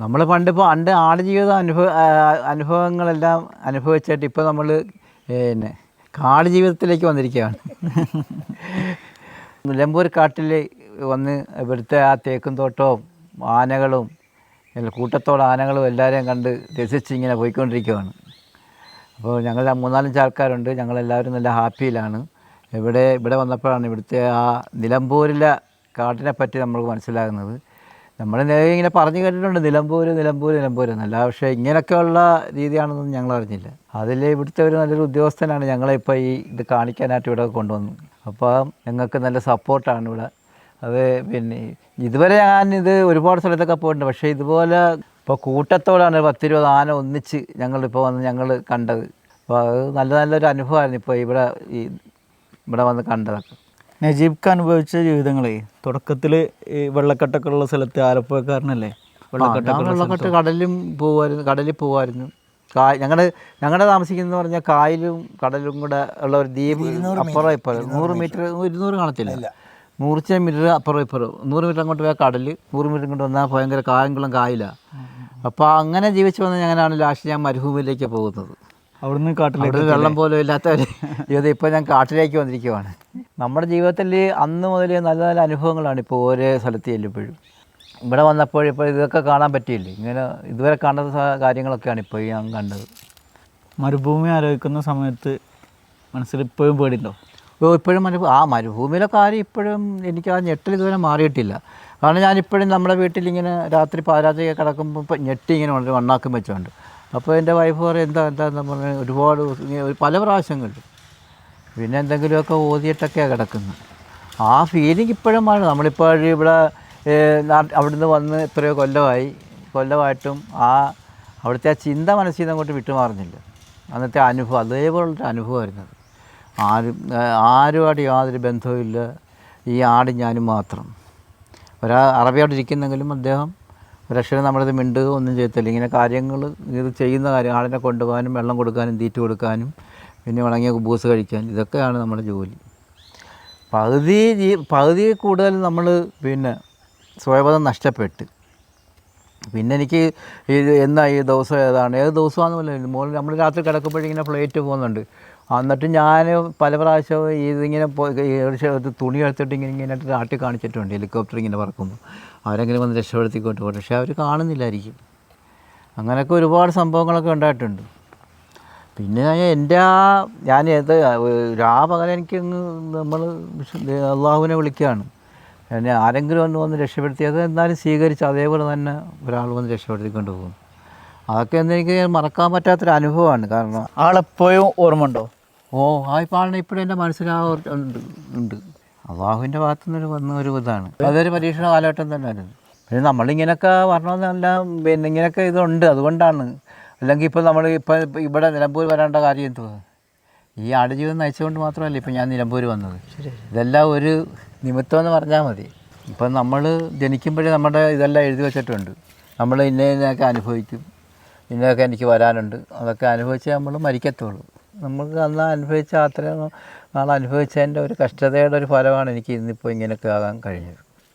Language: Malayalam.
നമ്മൾ പണ്ട് ആടുജീവിത അനുഭവങ്ങളെല്ലാം അനുഭവിച്ചിട്ട് ഇപ്പോൾ നമ്മൾ പിന്നെ കാട് ജീവിതത്തിലേക്ക് വന്നിരിക്കുകയാണ്. നിലമ്പൂർ കാട്ടിൽ വന്ന് ഇവിടുത്തെ ആ തേക്കും തോട്ടവും ആനകളും കൂട്ടത്തോടെ ആനകളും എല്ലാവരെയും കണ്ട് രസിച്ച് ഇങ്ങനെ പോയിക്കൊണ്ടിരിക്കുകയാണ്. അപ്പോൾ ഞങ്ങൾ 3-4 ആൾക്കാരുണ്ട്. ഞങ്ങളെല്ലാവരും നല്ല ഹാപ്പിയിലാണ്. ഇവിടെ വന്നപ്പോഴാണ് ഇവിടുത്തെ ആ നിലമ്പൂരിലെ കാട്ടിനെ പറ്റി നമുക്ക് മനസ്സിലാകുന്നത്. നമ്മൾ ഇങ്ങനെ പറഞ്ഞു കേട്ടിട്ടുണ്ട് നിലമ്പൂർ എന്നല്ല, പക്ഷേ ഇങ്ങനെയൊക്കെയുള്ള രീതിയാണെന്നൊന്നും ഞങ്ങൾ അറിഞ്ഞില്ല. അതിൽ ഇവിടുത്തെ ഒരു നല്ലൊരു ഉദ്യോഗസ്ഥനാണ് ഞങ്ങളിപ്പോൾ ഇത് കാണിക്കാനായിട്ട് ഇവിടെ കൊണ്ടുവന്നത്. അപ്പോൾ ഞങ്ങൾക്ക് നല്ല സപ്പോർട്ടാണ് ഇവിടെ. അത് പിന്നെ ഇതുവരെ ഞാനിത് ഒരുപാട് സ്ഥലത്തൊക്കെ പോയിട്ടുണ്ട്, പക്ഷേ ഇതുപോലെ ഇപ്പോൾ കൂട്ടത്തോടാണ് 10-20 ആന ഒന്നിച്ച് ഞങ്ങളിപ്പോൾ വന്ന് ഞങ്ങൾ കണ്ടത്. അപ്പോൾ അത് നല്ലൊരു അനുഭവമായിരുന്നു ഇപ്പോൾ ഇവിടെ വന്ന് കണ്ടതൊക്കെ. നജീബ്ക്ക് അനുഭവിച്ച ജീവിതങ്ങളെ തുടക്കത്തിൽ ഈ വെള്ളക്കെട്ടൊക്കെ ഉള്ള സ്ഥലത്ത് ആലപ്പുഴക്കാരനല്ലേ? വെള്ളക്കെട്ട് കടലിൽ പോകുമായിരുന്നു. ഞങ്ങളുടെ താമസിക്കുന്നതെന്ന് പറഞ്ഞാൽ കായലും കടലും കൂടെ ഉള്ള ഒരു ദ്വീപ്. അപ്പുറം ഇപ്പുറം 100 മീറ്റർ 200 കാണത്തില്ല, 100 മീറ്റർ അപ്പുറം ഇപ്പുറം. 100 മീറ്റർ അങ്ങോട്ട് പോയാൽ കടൽ, 100 മീറ്റർ ഇങ്ങോട്ട് വന്നാൽ ഭയങ്കര കായംകുളം കായലാണ്. അപ്പോൾ അങ്ങനെ ജീവിച്ച് വന്ന് ഞങ്ങളാണ് ലാസ്റ്റ് ഞാൻ മരുഭൂമിയിലേക്ക് പോകുന്നത്. അവിടുന്ന് കാട്ടിലേക്ക് വെള്ളം പോലും ഇല്ലാത്തവർ ജീവിതം ഇപ്പോൾ ഞാൻ കാട്ടിലേക്ക് വന്നിരിക്കുവാണ്. നമ്മുടെ ജീവിതത്തിൽ അന്ന് മുതൽ നല്ല നല്ല അനുഭവങ്ങളാണ് ഇപ്പോൾ ഓരോ സ്ഥലത്ത് ചെല്ലുമ്പോഴും. ഇവിടെ വന്നപ്പോഴിപ്പോൾ ഇതൊക്കെ കാണാൻ പറ്റിയില്ലേ, ഇങ്ങനെ ഇതുവരെ കാണാത്ത കാര്യങ്ങളൊക്കെയാണ് ഇപ്പോൾ ഞാൻ കണ്ടത്. മരുഭൂമി ആലോചിക്കുന്ന സമയത്ത് മനസ്സിൽ ഇപ്പോഴും പേടിയുണ്ടോ? ഇപ്പോഴും മരുഭൂമിയിലെ കാര്യം ഇപ്പോഴും എനിക്ക് ആ ഞെട്ടൽ ഇതുവരെ മാറിയിട്ടില്ല. കാരണം ഞാനിപ്പോഴും നമ്മുടെ വീട്ടിലിങ്ങനെ രാത്രി പാരാത്രി കിടക്കുമ്പോൾ ഇപ്പം ഞെട്ടി ഇങ്ങനെ ഉണ്ട്, വണ്ണാക്കം വെച്ചുകൊണ്ട്. അപ്പോൾ എൻ്റെ വൈഫ് പറയും എന്താന്ന് പറഞ്ഞാൽ ഒരുപാട് പല പ്രാവശ്യങ്ങളിൽ പിന്നെ എന്തെങ്കിലുമൊക്കെ ഓതിയിട്ടൊക്കെയാണ് കിടക്കുന്നത്. ആ ഫീലിംഗ് ഇപ്പോഴും മാറും. നമ്മളിപ്പോൾ ഇവിടെ അവിടുന്ന് വന്ന് എത്രയോ കൊല്ലമായിട്ടും അവിടുത്തെ ആ ചിന്ത മനസ്സിൽ നിന്ന് അങ്ങോട്ട് വിട്ടുമാറുന്നില്ല. അന്നത്തെ അനുഭവം അതേപോലുള്ളൊരു അനുഭവമായിരുന്നു. ആരുമായിട്ട് യാതൊരു ബന്ധവുമില്ല, ഈ ആടും ഞാനും മാത്രം. അറബിയോട് ഇരിക്കുന്നെങ്കിലും അദ്ദേഹം ഒരക്ഷരം നമ്മളിത് മിണ്ടുകയോ ഒന്നും ചെയ്യത്തില്ല. ഇങ്ങനെ കാര്യങ്ങൾ ഇത് ചെയ്യുന്ന കാര്യം, ആടിനെ കൊണ്ടുപോകാനും വെള്ളം കൊടുക്കാനും തീറ്റ കൊടുക്കാനും പിന്നെ ഉണങ്ങിയ കുബൂസ് കഴിക്കാനും, ഇതൊക്കെയാണ് നമ്മുടെ ജോലി. പകുതി കൂടുതൽ നമ്മൾ പിന്നെ സ്വയബോധം നഷ്ടപ്പെട്ട്. പിന്നെ എനിക്ക് ഈ ദിവസം ഏത് ദിവസമാണെന്ന് മോൾ നമ്മൾ രാത്രി കിടക്കുമ്പോഴിങ്ങനെ ഫ്ലൈറ്റ് പോകുന്നുണ്ട്. എന്നിട്ട് ഞാൻ പല പ്രാവശ്യവും ഇതിങ്ങനെ തുണി എടുത്തിട്ട് ഇങ്ങനെ ആട്ടി കാണിച്ചിട്ടുണ്ട്. ഹെലികോപ്റ്റർ ഇങ്ങനെ പറക്കുമ്പോൾ അവരെങ്കിലും വന്ന് രക്ഷപ്പെടുത്തിക്കൊണ്ട് പോകും, പക്ഷേ അവർ കാണുന്നില്ലായിരിക്കും. അങ്ങനെയൊക്കെ ഒരുപാട് സംഭവങ്ങളൊക്കെ ഉണ്ടായിട്ടുണ്ട്. പിന്നെ ഞാൻ പകരം എനിക്ക് നമ്മൾ അള്ളാഹുവിനെ വിളിക്കുകയാണ്. എന്നെ ആരെങ്കിലും വന്ന് രക്ഷപ്പെടുത്തിയത് എന്നാലും സ്വീകരിച്ച് അതേപോലെ തന്നെ ഒരാൾ വന്ന് രക്ഷപ്പെടുത്തിക്കൊണ്ട് പോകും. അതൊക്കെ എനിക്ക് മറക്കാൻ പറ്റാത്തൊരു അനുഭവമാണ്. കാരണം ആളെപ്പോഴും ഓർമ്മ ഉണ്ടോ? ഇപ്പോൾ ആളിനെ ഇപ്പോഴും എൻ്റെ മനസ്സിലാവുന്നുണ്ട്. അള്ളാഹുവിൻ്റെ ഭാഗത്തുനിന്ന് വന്ന ഒരു ഇതാണ്. അതൊരു പരീക്ഷണ കാലഘട്ടം തന്നെയായിരുന്നു. പിന്നെ നമ്മളിങ്ങനെയൊക്കെ വരണമെന്നെല്ലാം പിന്നെ ഇങ്ങനെയൊക്കെ ഇതുണ്ട്, അതുകൊണ്ടാണ്. അല്ലെങ്കിൽ ഇപ്പോൾ ഇവിടെ നിലമ്പൂർ വരേണ്ട കാര്യം എന്തുവാ? ഈ ആടുജീവിതം നയിച്ചുകൊണ്ട് മാത്രമല്ല ഇപ്പോൾ ഞാൻ നിലമ്പൂർ വന്നത്. ഇതെല്ലാം ഒരു നിമിത്തമെന്ന് പറഞ്ഞാൽ മതി. ഇപ്പം നമ്മൾ ജനിക്കുമ്പോഴേ നമ്മുടെ ഇതെല്ലാം എഴുതി വെച്ചിട്ടുണ്ട്. നമ്മൾ ഇന്നതൊക്കെ അനുഭവിക്കും, ഇന്നതൊക്കെ എനിക്ക് വരാനുണ്ട്, അതൊക്കെ അനുഭവിച്ച് നമ്മൾ മരിക്കത്തുള്ളൂ. നമുക്ക് അന്ന് അനുഭവിച്ച അത്രയും നാൾ അനുഭവിച്ചതിൻ്റെ ഒരു കഷ്ടതയുടെ ഒരു ഫലമാണ് എനിക്ക് ഇന്നിപ്പോൾ ഇങ്ങനെയൊക്കെ ആകാൻ കഴിഞ്ഞത്.